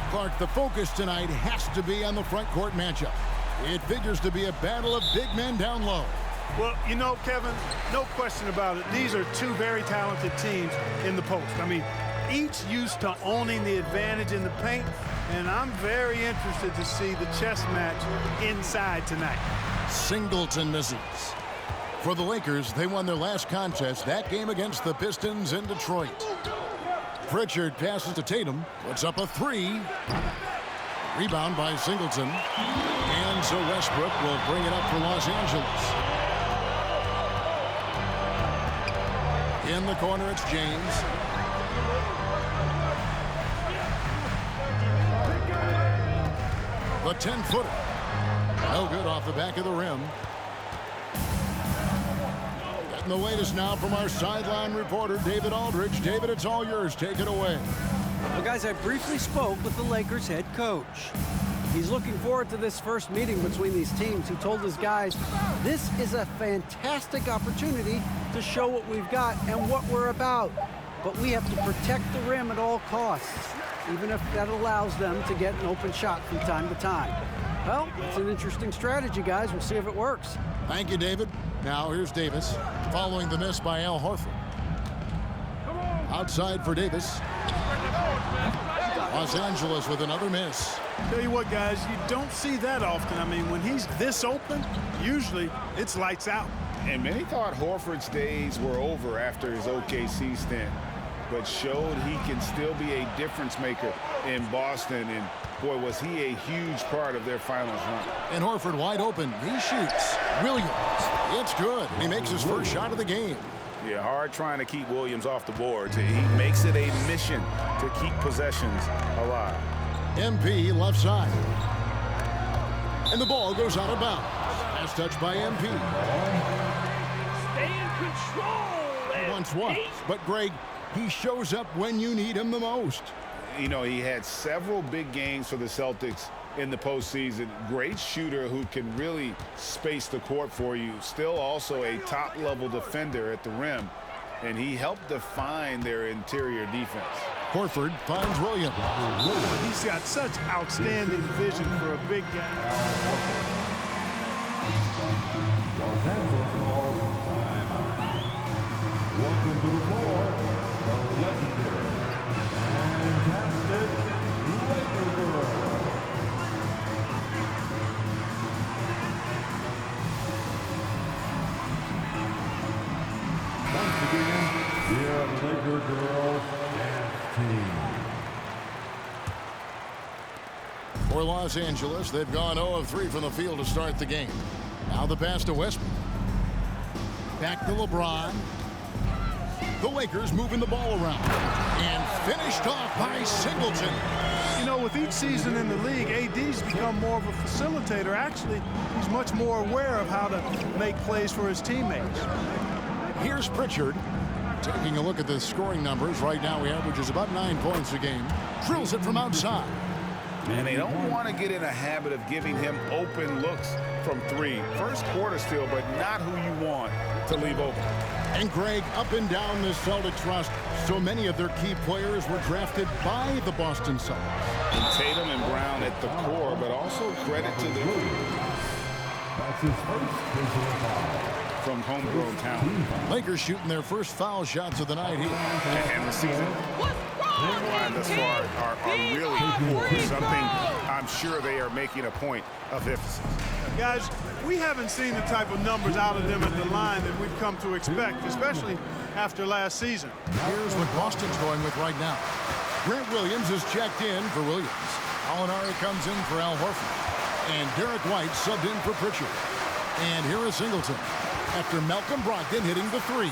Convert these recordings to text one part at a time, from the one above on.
Clark, the focus tonight has to be on the front court matchup. It figures to be a battle of big men down low. Well, you know, Kevin, no question about it. These are two very talented teams in the post. I mean, each used to owning the advantage in the paint, and I'm very interested to see the chess match inside tonight. Singleton misses. For the Lakers, they won their last contest, that game against the Pistons in Detroit. Pritchard passes to Tatum, puts up a three. Rebound by Singleton. And so Westbrook will bring it up for Los Angeles. In the corner, it's James. The 10-footer. No good off the back of the rim. Getting the latest now from our sideline reporter, David Aldridge. David, it's all yours. Take it away. Well, guys, I briefly spoke with the Lakers head coach. He's looking forward to this first meeting between these teams. He told his guys, this is a fantastic opportunity to show what we've got and what we're about. But we have to protect the rim at all costs, even if that allows them to get an open shot from time to time. Well, it's an interesting strategy, guys. We'll see if it works. Thank you, David. Now here's Davis, following the miss by Al Horford. Outside for Davis. Los Angeles with another miss. Tell you what, guys, you don't see that often. I mean, when he's this open, usually it's lights out. And many thought Horford's days were over after his OKC stint, but showed he can still be a difference maker in Boston. And boy, was he a huge part of their finals run. And Horford wide open. He shoots. Williams. It's good. He makes his first shot of the game. Yeah, hard trying to keep Williams off the boards. He makes it a mission to keep possessions alive. MP left side. And the ball goes out of bounds. Last touch by MP. Stay in control. Once was. But Greg, he shows up when you need him the most. You know, he had several big games for the Celtics in the postseason. Great shooter who can really space the court for you. Still also a top-level defender at the rim. And he helped define their interior defense. Horford finds Williams. He's got such outstanding vision for a big guy. Welcome to the floor, the legendary, fantastic Laker girl. Once again, your Laker girls dance team. For Los Angeles, they've gone 0 of 3 from the field to start the game. Now the pass to Westbrook. Back to LeBron. The Lakers moving the ball around. And finished off by Singleton. You know, with each season in the league, AD's become more of a facilitator. Actually, he's much more aware of how to make plays for his teammates. Here's Pritchard. Taking a look at the scoring numbers. Right now he averages about 9 points a game. Drills it from outside. And they don't want to get in a habit of giving him open looks from three. First quarter still, but not who you want to leave open. And Greg, up and down the Celtics roster, so many of their key players were drafted by the Boston Celtics. And Tatum and Brown at the core, but also credit to the That's his first personal foul. From homegrown talent. Lakers shooting their first foul shots of the night here. And the season thus far are really poor. Something I'm sure they are making a point of emphasis. Guys, we haven't seen the type of numbers out of them at the line that we've come to expect, especially after last season. Here's what Boston's going with right now. Grant Williams is checked in for Williams. Alinari comes in for Al Horford. And Derek White subbed in for Pritchard. And here is Singleton after Malcolm Brogdon hitting the three.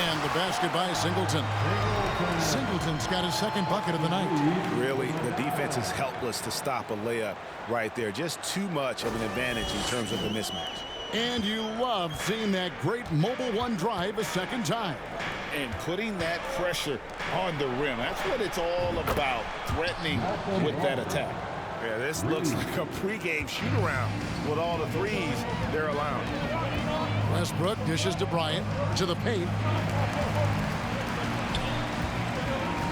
And the basket by Singleton. Singleton's got his second bucket of the night. Really, the defense is helpless to stop a layup right there. Just too much of an advantage in terms of the mismatch. And you love seeing that great mobile one drive a second time. And putting that pressure on the rim. That's what it's all about, threatening with that attack. Yeah, this looks like a pregame shoot-around with all the threes they're allowing. Westbrook dishes to Bryant, to the paint.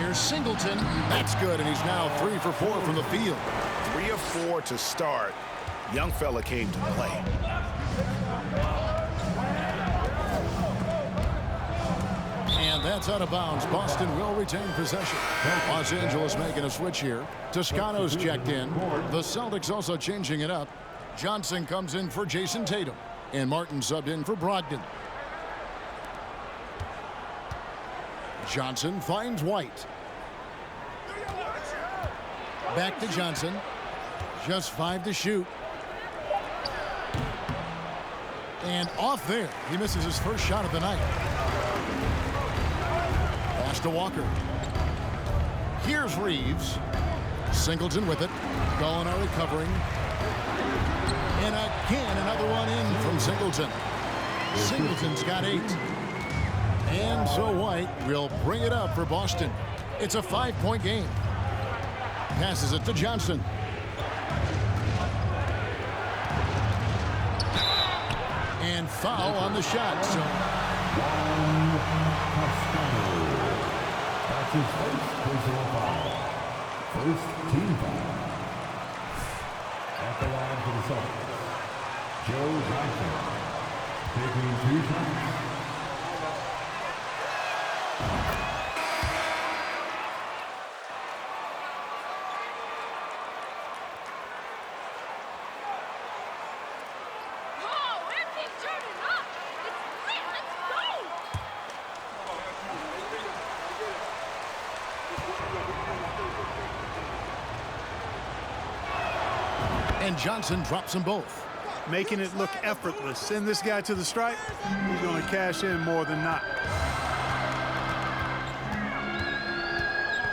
Here's Singleton. That's good, and he's now 3 for 4 from the field. 3 of 4 to start. Young fella came to play. And that's out of bounds. Boston will retain possession. Los Angeles making a switch here. Toscano's checked in. The Celtics also changing it up. Johnson comes in for Jason Tatum. And Martin subbed in for Brogdon. Johnson finds White. Back to Johnson. Just 5 to shoot. And off there. He misses his first shot of the night. Pass to Walker. Here's Reeves. Singleton with it. Gallinari covering. And again, another one in from Singleton. Singleton's got 8. And so White will bring it up for Boston. It's a 5-point game. Passes it to Johnson. And foul on the shot. So That's his first personal foul. First team foul. At the line for the Celtics, Joe Johnson taking 2 shots. and Johnson drops them both. Making it look effortless. Send this guy to the stripe, he's going to cash in more than not.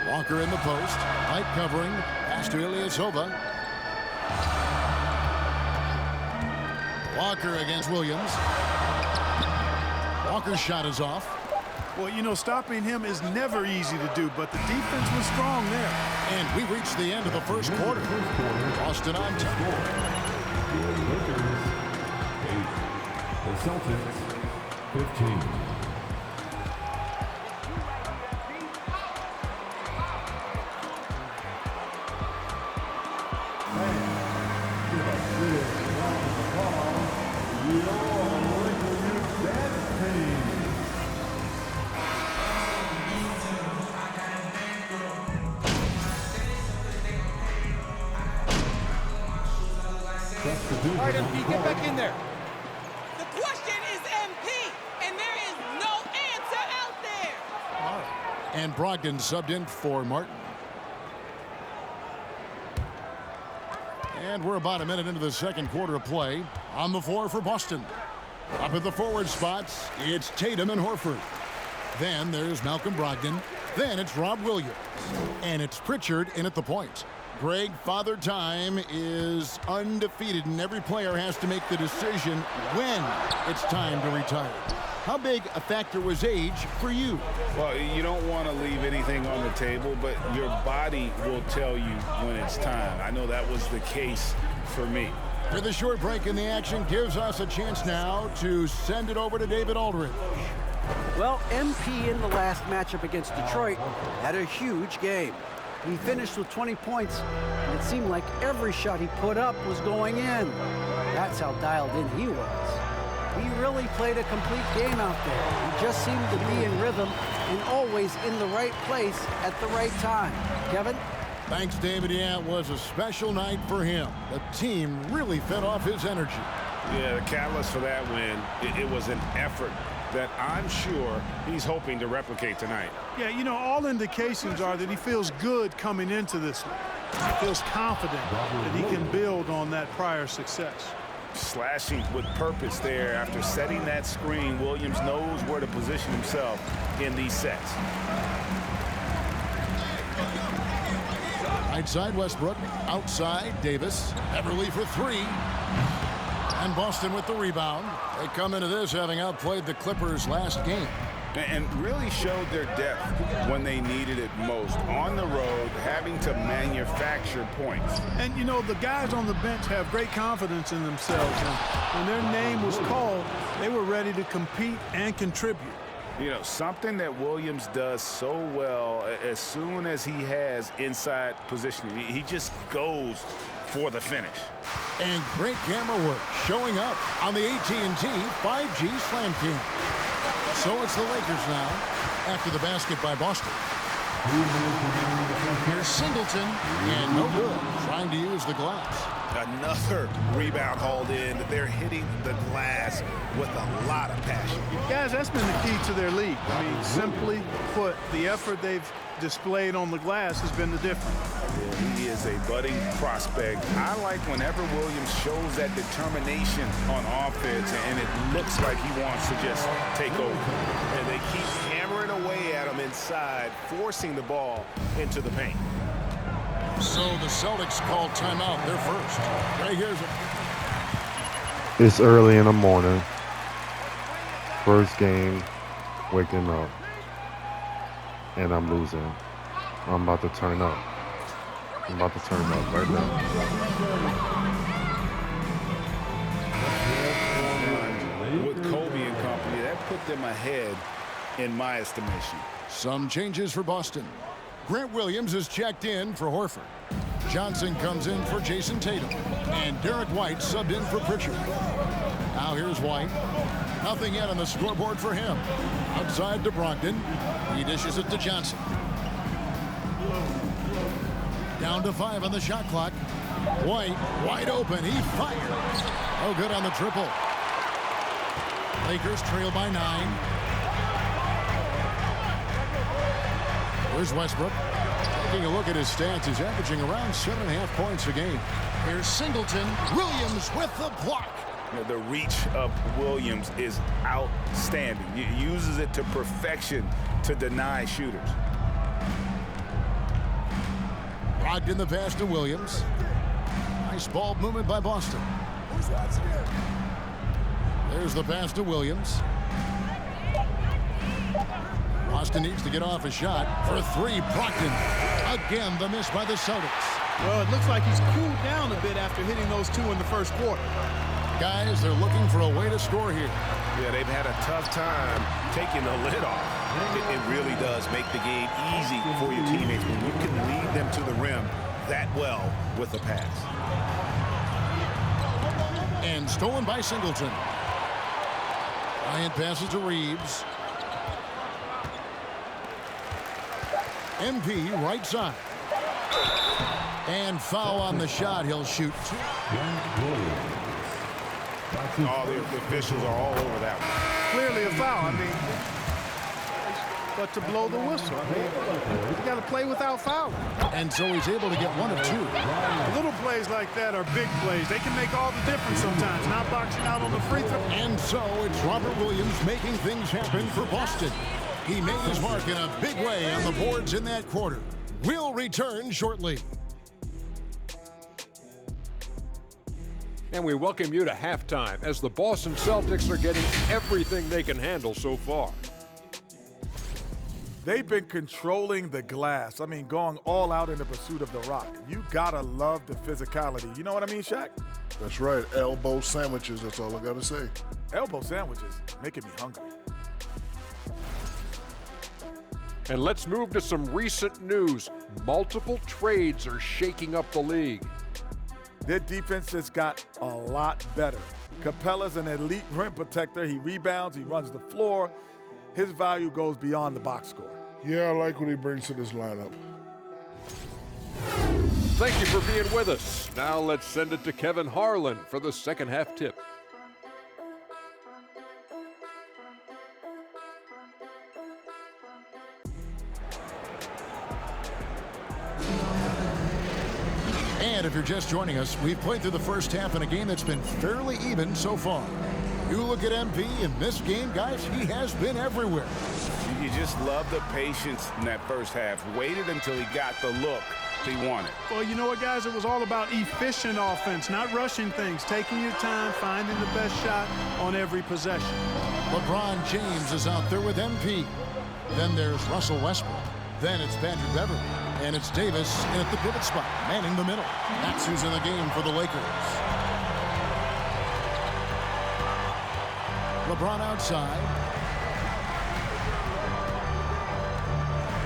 Walker in the post. Light covering. Pass to Ilyasova. Walker against Williams. Walker's shot is off. Well, you know, stopping him is never easy to do, but the defense was strong there. And we reached the end of the first quarter. Boston on top. The Celtics, 15. All right, MP, get back in there. The question is MP, and there is no answer out there. And Brogdon subbed in for Martin. And we're about a minute into the second quarter of play. On the floor for Boston. Up at the forward spots, it's Tatum and Horford. Then there's Malcolm Brogdon. Then it's Rob Williams. And it's Pritchard in at the point. Greg, Father Time is undefeated, and every player has to make the decision when it's time to retire. How big a factor was age for you? Well, you don't want to leave anything on the table, but your body will tell you when it's time. I know that was the case for me. With a short break in the action gives us a chance now to send it over to David Aldridge. Well, MP in the last matchup against Detroit had a huge game. He finished with 20 points, and it seemed like every shot he put up was going in. That's how dialed in he was. He really played a complete game out there. He just seemed to be in rhythm and always in the right place at the right time. Kevin? Thanks, David. Yeah, it was a special night for him. The team really fed off his energy. Yeah, the catalyst for that win, it was an effort that I'm sure he's hoping to replicate tonight. Yeah, you know, all indications are that he feels good coming into this one. He feels confident that he can build on that prior success. Slashing with purpose there after setting that screen. Williams knows where to position himself in these sets. Right side, Westbrook. Outside, Davis. Everly for three. And Boston with the rebound. They come into this having outplayed the Clippers last game. And really showed their depth when they needed it most. On the road, having to manufacture points. And, you know, the guys on the bench have great confidence in themselves. And when their name was called, they were ready to compete and contribute. You know, something that Williams does so well, as soon as he has inside positioning, he just goes for the finish. And great camera work showing up on the AT&T 5G Slam King. So it's the Lakers now after the basket by Boston. Here's Singleton, and no good, trying to use the glass. Another rebound hauled in. They're hitting the glass with a lot of passion. Guys, that's been the key to their league. I mean, simply put, the effort they've displayed on the glass has been the difference. Yeah, he is a budding prospect. I like whenever Williams shows that determination on offense, and it looks like he wants to just take over. And they keep hammering away at him inside, forcing the ball into the paint. So the Celtics call timeout. They're first. Right here's it. It's early in the morning. First game, waking up. And I'm losing. I'm about to turn up. I'm about to turn up right now. With Kobe and company, that put them ahead in my estimation. Some changes for Boston. Grant Williams is checked in for Horford. Johnson comes in for Jason Tatum. And Derek White subbed in for Pritchard. Now here's White. Nothing yet on the scoreboard for him. Outside to Brogdon. He dishes it to Johnson. Down to 5 on the shot clock. White wide open. He fires. Oh, good on the triple. Lakers trail by 9. Here's Westbrook. Taking a look at his stats, he's averaging around 7.5 points a game. Here's Singleton. Williams with the block. You know, the reach of Williams is outstanding. He uses it to perfection to deny shooters. Brogdon the pass to Williams. Nice ball movement by Boston. There's the pass to Williams. Boston needs to get off a shot for 3. Brogdon. Again, the miss by the Celtics. Well, it looks like he's cooled down a bit after hitting those 2 in the first quarter. Guys, they're looking for a way to score here. Yeah, they've had a tough time taking the lid off. It really does make the game easy for your teammates when you can lead them to the rim that well with a pass. And stolen by Singleton. Bryant passes to Reeves. MP right side. And foul on the shot. He'll shoot 2. All the officials are all over that one. Clearly a foul. I mean, but to blow the whistle, I mean, you got to play without fouling. And so he's able to get 1 of 2. Little plays like that are big plays. They can make all the difference sometimes, not boxing out on the free throw. And so it's Robert Williams making things happen for Boston. He made his mark in a big way on the boards in that quarter. We'll return shortly. And we welcome you to halftime as the Boston Celtics are getting everything they can handle so far. They've been controlling the glass. I mean, going all out in the pursuit of the rock. You gotta love the physicality. You know what I mean, Shaq? That's right. Elbow sandwiches. That's all I gotta say. Elbow sandwiches making me hungry. And let's move to some recent news. Multiple trades are shaking up the league. Their defense has got a lot better. Capella's an elite rim protector. He rebounds, he runs the floor. His value goes beyond the box score. Yeah, I like what he brings to this lineup. Thank you for being with us. Now let's send it to Kevin Harlan for the second half tip. And if you're just joining us, we've played through the first half in a game that's been fairly even so far. You look at MP in this game, guys, he has been everywhere. You just love the patience in that first half. Waited until he got the look he wanted. Well, you know what, guys? It was all about efficient offense, not rushing things, taking your time, finding the best shot on every possession. LeBron James is out there with MP. Then there's Russell Westbrook. Then it's Patrick Beverly. And it's Davis in at the pivot spot, manning the middle. That's who's in the game for the Lakers. LeBron outside.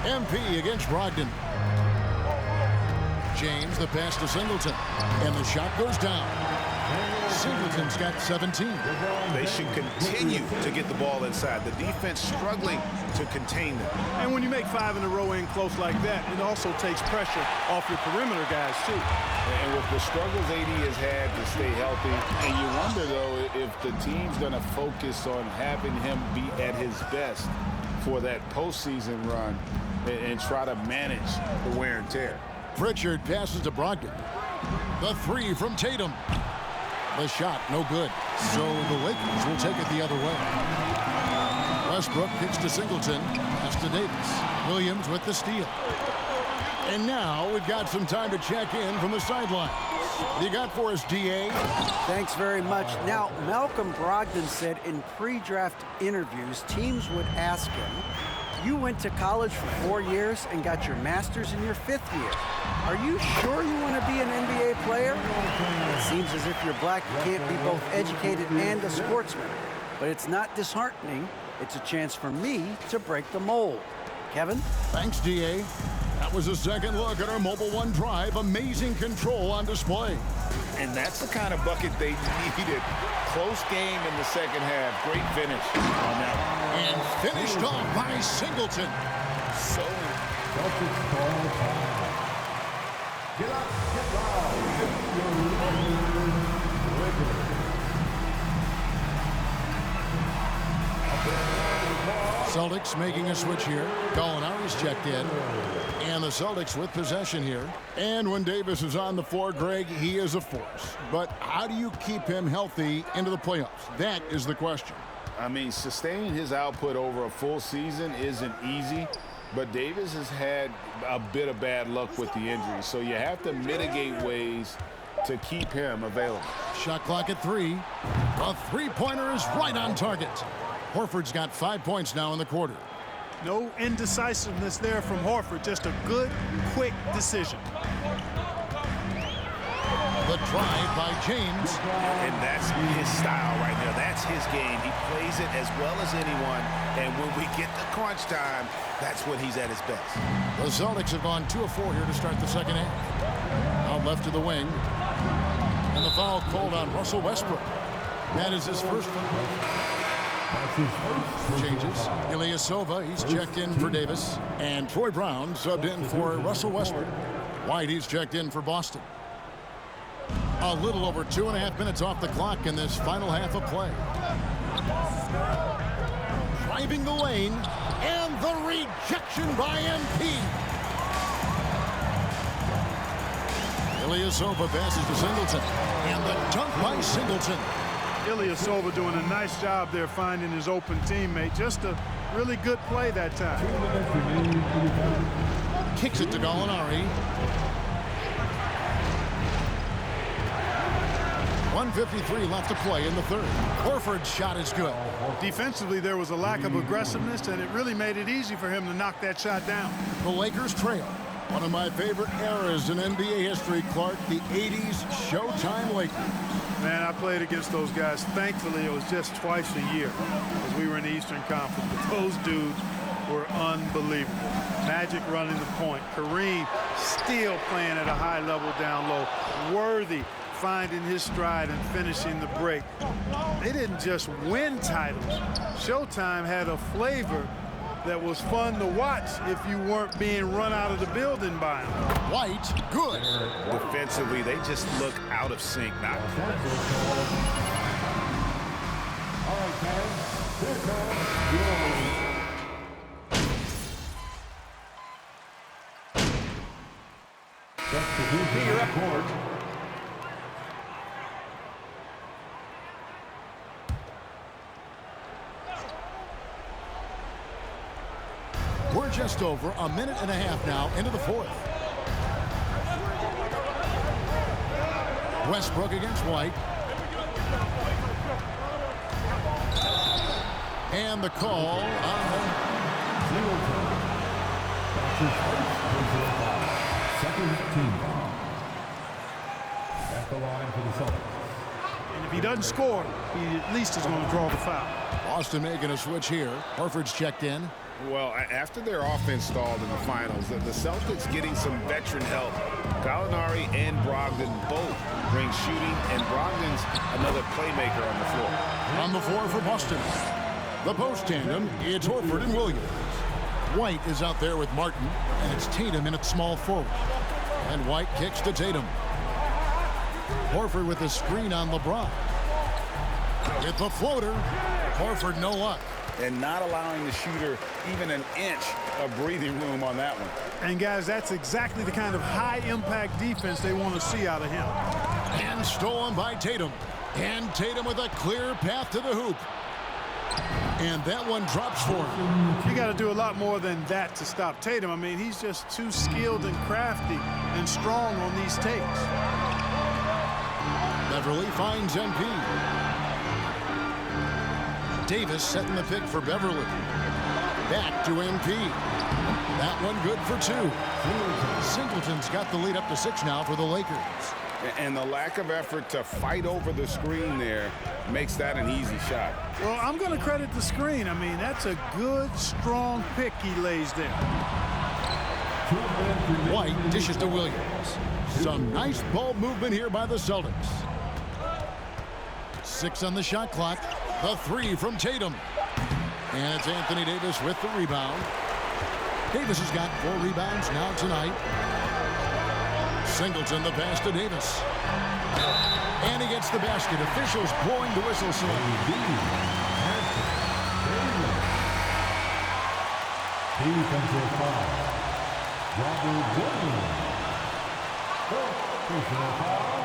MP against Brogdon. James, the pass to Singleton. And the shot goes down. Singleton's got 17. They should continue to get the ball inside. The defense struggling to contain them. And when you make 5 in a row in close like that, it also takes pressure off your perimeter guys, too. And with the struggles AD has had to stay healthy, and you wonder, though, if the team's going to focus on having him be at his best for that postseason run and try to manage the wear and tear. Pritchard passes to Brogdon. The 3 from Tatum. The shot, no good. So the Lakers will take it the other way. Westbrook kicks to Singleton. Pass to Davis. Williams with the steal. And now we've got some time to check in from the sideline. What you got for us, D.A.? Thanks very much. Now, Malcolm Brogdon said in pre-draft interviews, teams would ask him, you went to college for 4 years and got your master's in your 5th year. Are you sure you want to be an NBA player? It seems as if you're black, you can't be both educated and a sportsman. But it's not disheartening. It's a chance for me to break the mold. Kevin? Thanks, D.A. That was a second look at our Mobile One Drive. Amazing control on display. And that's the kind of bucket they needed. Close game in the second half. Great finish on that one. And finished off by Singleton. So Celtics making a switch here. Gallinari's checked in. And the Celtics with possession here. And when Davis is on the floor, Greg, he is a force. But how do you keep him healthy into the playoffs? That is the question. I mean, sustaining his output over a full season isn't easy, but Davis has had a bit of bad luck with the injury, so you have to mitigate ways to keep him available. Shot clock at 3. A three-pointer is right on target. Horford's got 5 points now in the quarter. No indecisiveness there from Horford, just a good, quick decision. The drive by James. And that's his style right there. That's his game. He plays it as well as anyone. And when we get the crunch time, that's when he's at his best. The Celtics have gone 2 of 4 here to start the second half. Out left to the wing. And the foul called on Russell Westbrook. That is his first one. Changes. Ilyasova, he's checked in for Davis. And Troy Brown subbed in for Russell Westbrook. White, he's checked in for Boston. A little over 2.5 minutes off the clock in this final half of play. Driving the lane, and the rejection by MP. Ilyasova passes to Singleton, and the dunk by Singleton. Ilyasova doing a nice job there finding his open teammate. Just a really good play that time. Kicks it to Gallinari. 1:53 left to play in the third. Horford's shot is good. Defensively, there was a lack of aggressiveness, and it really made it easy for him to knock that shot down. The Lakers trail. One of my favorite eras in NBA history, Clark, the 80s Showtime Lakers. Man, I played against those guys. Thankfully, it was just twice a year as we were in the Eastern Conference. But those dudes were unbelievable. Magic running the point. Kareem still playing at a high level down low. Worthy finding his stride and finishing the break. They didn't just win titles. Showtime had a flavor that was fun to watch if you weren't being run out of the building by them. White, good. Defensively, they just look out of sync now. All right, guys. Here comes your court. We're just over a minute and a half now into the fourth. Westbrook against White. And the call on Second team foul. At the line for the Celtics. And if he doesn't score, he at least is going to draw the foul. Boston making a switch here. Horford's checked in. Well, after their offense stalled in the finals, the Celtics getting some veteran help. Gallinari and Brogdon both bring shooting, and Brogdon's another playmaker on the floor. On the floor for Boston, the post tandem, it's Horford and Williams. White is out there with Martin, and it's Tatum in at small forward. And White kicks to Tatum. Horford with a screen on LeBron. With the floater, Horford no luck. And not allowing the shooter even an inch of breathing room on that one. And, guys, that's exactly the kind of high-impact defense they want to see out of him. And stolen by Tatum. And Tatum with a clear path to the hoop. And that one drops for him. You got to do a lot more than that to stop Tatum. I mean, he's just too skilled and crafty and strong on these takes. Beverly finds MP. Davis setting the pick for Beverly. Back to MP. That one good for 2. Singleton's got the lead up to 6 now for the Lakers. And the lack of effort to fight over the screen there makes that an easy shot. Well, I'm going to credit the screen. I mean, that's a good, strong pick he lays there. White dishes to Williams. Some nice ball movement here by the Celtics. 6 on the shot clock. The 3 from Tatum. And it's Anthony Davis with the rebound. Davis has got 4 rebounds now tonight. Singleton the pass to Davis. And he gets the basket. Officials blowing the whistle. Defensive foul. Robert Williams. Fourth personal foul.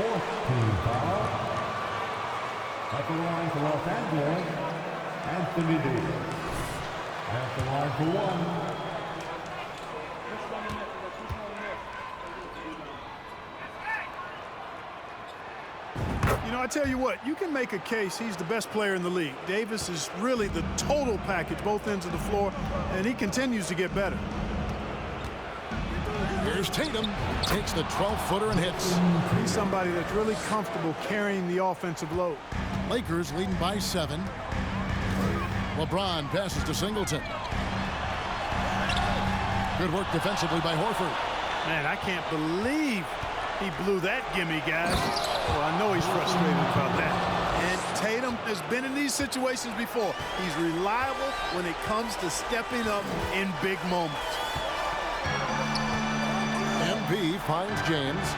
4th team foul. At the line for Los Angeles, Anthony Davis. At the line for 1. You know, I tell you what, you can make a case he's the best player in the league. Davis is really the total package, both ends of the floor, and he continues to get better. Here's Tatum. Takes the 12-footer and hits. He's somebody that's really comfortable carrying the offensive load. Lakers leading by 7. LeBron passes to Singleton. Good work defensively by Horford. Man, I can't believe he blew that gimme, guys. Well, I know he's frustrated about that. And Tatum has been in these situations before. He's reliable when it comes to stepping up in big moments. MP finds James.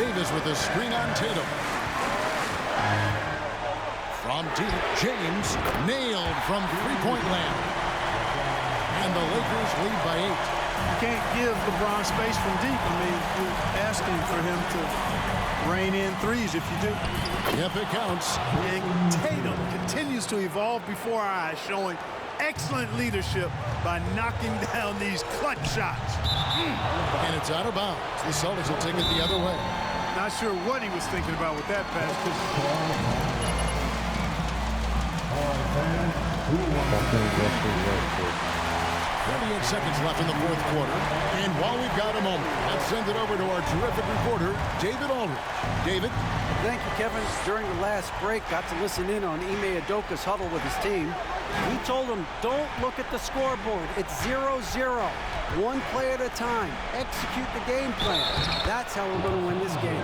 Davis with a screen on Tatum. From deep, James nailed from three-point land. And the Lakers lead by 8. You can't give LeBron space from deep. I mean, you're asking for him to rain in threes if you do. Yep, it counts. And Tatum continues to evolve before our eyes, showing excellent leadership by knocking down these clutch shots. And it's out of bounds. The Celtics will take it the other way. Not sure what he was thinking about with that pass. 38 seconds left in the 4th quarter. And while we've got a moment, let's send it over to our terrific reporter, David Aldridge. David? Thank you, Kevin. During the last break, got to listen in on Ime Udoka's huddle with his team. He told them, don't look at the scoreboard. It's 0-0. One play at a time. Execute the game plan. That's how we're going to win this game.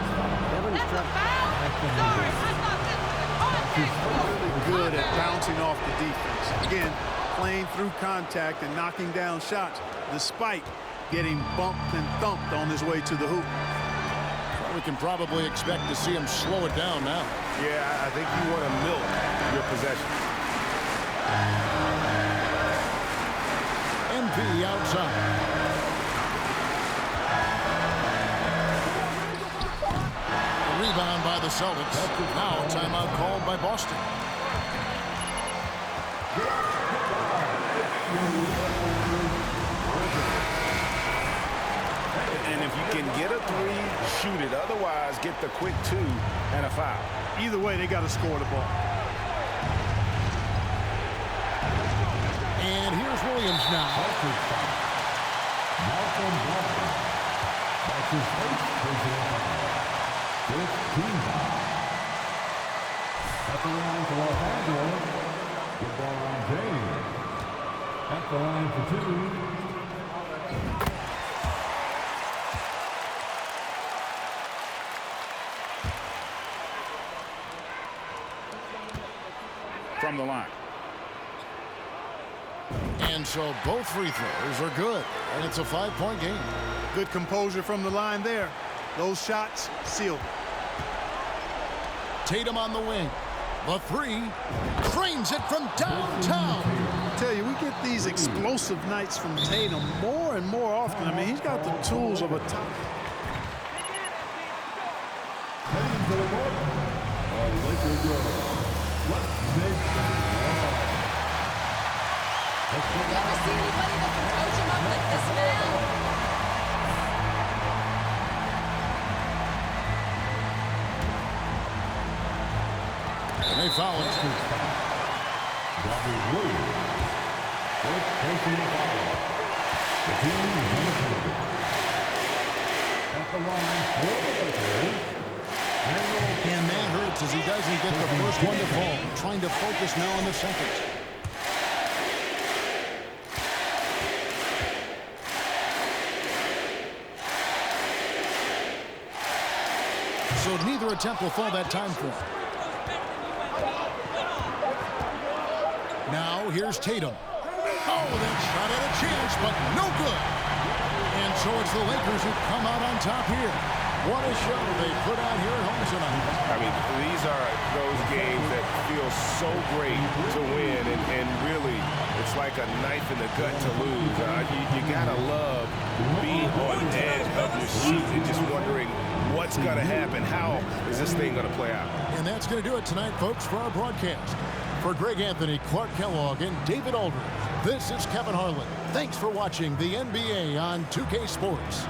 Kevin, that's a foul? Sorry, I thought this was a contact. Really good at bouncing off the defense. Again, playing through contact and knocking down shots despite getting bumped and thumped on his way to the hoop. Well, we can probably expect to see him slow it down now. Yeah, I think you want to milk your possession. MP outside. Rebound by the Celtics. Now a timeout called by Boston. And if you can get a 3, shoot it. Otherwise, get the quick 2 and a foul. Either way, they got to score the ball. And here's Williams now. Malcolm Brogdon. That's his 8th personal foul. 15 foul. At the line for Los Angeles, LeBron James at the line for two. From the line. And so both free throws are good, and it's a 5-point game. Good composure from the line there. Those shots sealed. Tatum on the wing. The three. Frames it from downtown. I tell you, we get these explosive nights from Tatum more and more often. I mean, he's got the tools of a top. You ever see anybody that can coach him up like this man? And they foul it. And that hurts as he doesn't get the first one to fall. Trying to focus now on the second. So neither attempt will fall that time for him. Now here's Tatum. Oh, that shot had a chance, but no good. And so it's the Lakers who come out on top here. What a show they put on here at home tonight. I mean, these are those games that feel so great to win, and really, it's like a knife in the gut to lose. You gotta love being on edge of your seat and just wondering what's gonna happen. How is this thing gonna play out? And that's gonna do it tonight, folks, for our broadcast. For Greg Anthony, Clark Kellogg, and David Aldridge, this is Kevin Harlan. Thanks for watching the NBA on 2K Sports.